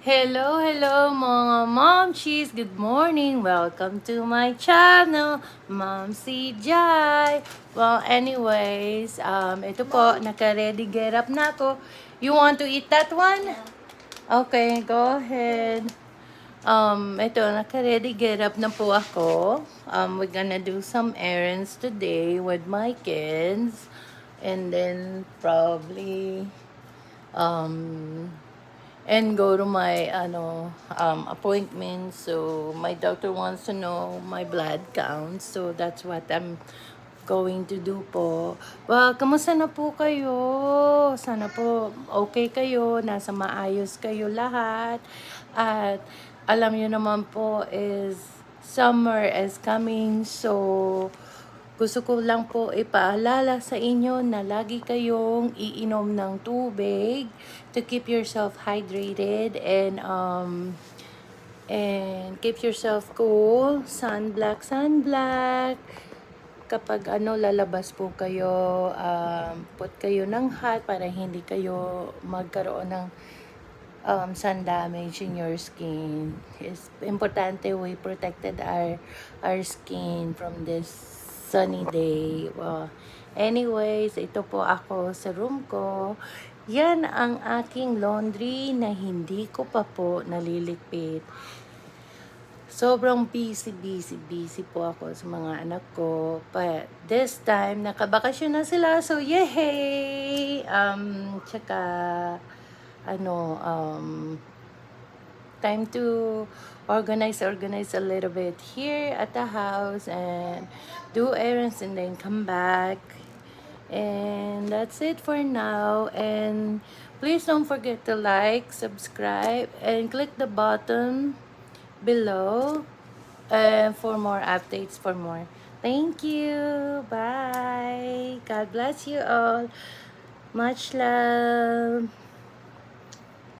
Hello, hello mga momshies! Good morning! Welcome to my channel, Momsy Jai! Well, anyways, ito po, naka-ready get up na ako. You want to eat that one? Okay, go ahead. Ito, naka-ready get up na po ako. We're gonna do some errands today with my kids. And then, probably, and go to my appointment. So my doctor wants to know my blood count. So that's what I'm going to do po. Well, kamusta na po kayo? Sana po okay kayo, nasa maayos kayo lahat. At alam niyo naman po is summer is coming. So gusto ko lang po ipaalala sa inyo na lagi kayong iinom ng tubig to keep yourself hydrated and keep yourself cool. Sunblock, sunblock. Kapag lalabas po kayo, put kayo ng hat para hindi kayo magkaroon ng sun damage in your skin. It's importante we protected our skin from this sunny day. Well, anyways, ito po ako sa room ko. Yan ang aking laundry na hindi ko pa po naliligpit. Sobrang busy po ako sa mga anak ko. But this time, nakabakasyon na sila. So, yay! Tsaka, time to organize a little bit here at the house and do errands and then come back. And that's it for now. And please don't forget to like, subscribe, and click the button below for more updates for more. Thank you. Bye. God bless you all. Much love.